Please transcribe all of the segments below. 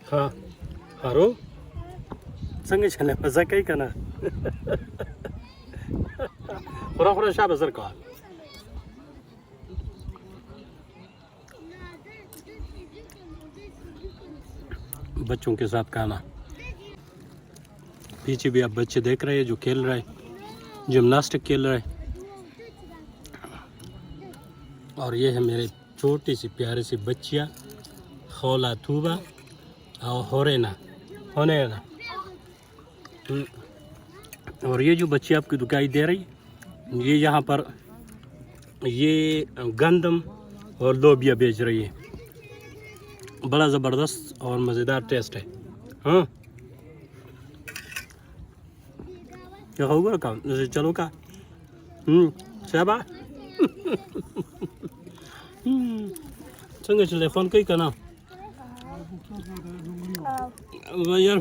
हाँ हारो संगे चले मजा कई करना खुरा शाबाश का बच्चों के साथ खाना। पीछे भी आप बच्चे देख रहे हैं जो खेल रहे हैं, जिम्नास्टिक खेल रहे हैं। और ये है मेरे छोटी सी प्यारी सी बच्चियाँ खौला थूबा और होरेना होनेना। और ये जो बच्ची आपको दिखाई दे रही, ये यहाँ पर ये गंदम और लोबिया बेच रही है। बड़ा ज़बरदस्त और मज़ेदार टेस्ट है। हाँ क्या होगा काम जैसे चलो का शाबा संगे चले फोन कई करना यार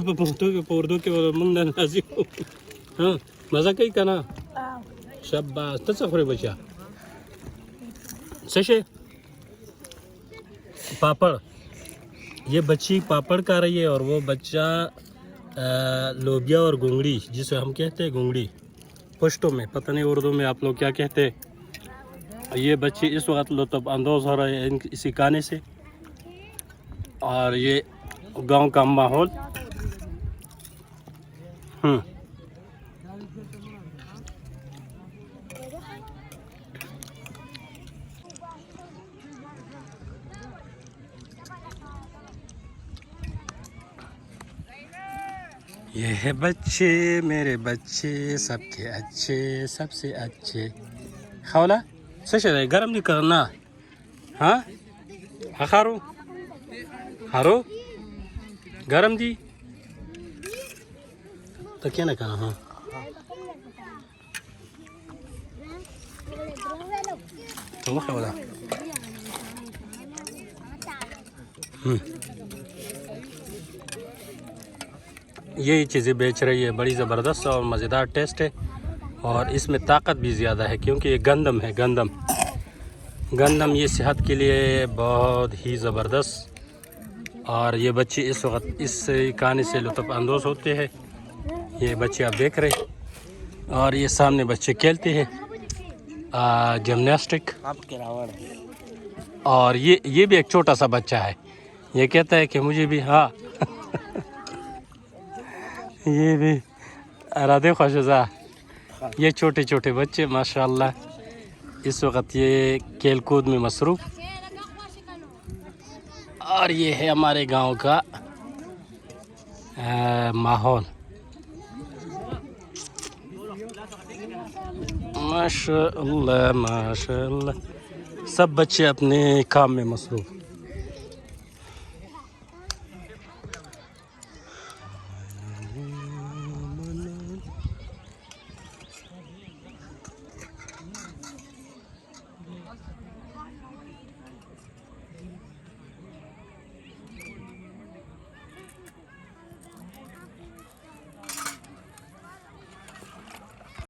पौधों के मंगना नाजी हाँ मज़ा कई करना शाबाश तसफरे बच्चा सशे पापड़। ये बच्ची पापड़ खा रही है और वो बच्चा लोबिया और गुंगड़ी, जिसे हम कहते हैं गुंगड़ी पश्तो में, पता नहीं उर्दू में आप लोग क्या कहते हैं। ये बच्ची इस वक्त लुत्फ़ अंदोज़ हो रहे हैं इसी खाने से। और ये गांव का माहौल। ये है बच्चे मेरे बच्चे सबके अच्छे सबसे अच्छे। खौला सच है गरम नहीं करना। हाँ हारो हारो गरम दी तो क्या ना करना। हाँ तो खौला यही चीज़ें बेच रही है। बड़ी ज़बरदस्त और मज़ेदार टेस्ट है और इसमें ताकत भी ज़्यादा है क्योंकि ये गंदम है। गंदम ये सेहत के लिए बहुत ही ज़बरदस्त। और ये बच्चे इस वक्त इस खाने से लुत्फ़ अंदोज़ होते हैं। ये बच्चे आप देख रहे हैं और ये सामने बच्चे खेलते हैं जिम्नास्टिक। और ये भी एक छोटा सा बच्चा है, ये कहता है कि मुझे भी हाँ ये भी अरादे ख्वाशा। ये छोटे छोटे बच्चे माशाल्लाह इस वक्त ये खेल कूद में मसरूफ़। और ये है हमारे गांव का माहौल माशाल्लाह माशाल्लाह। सब बच्चे अपने काम में मसरूफ़।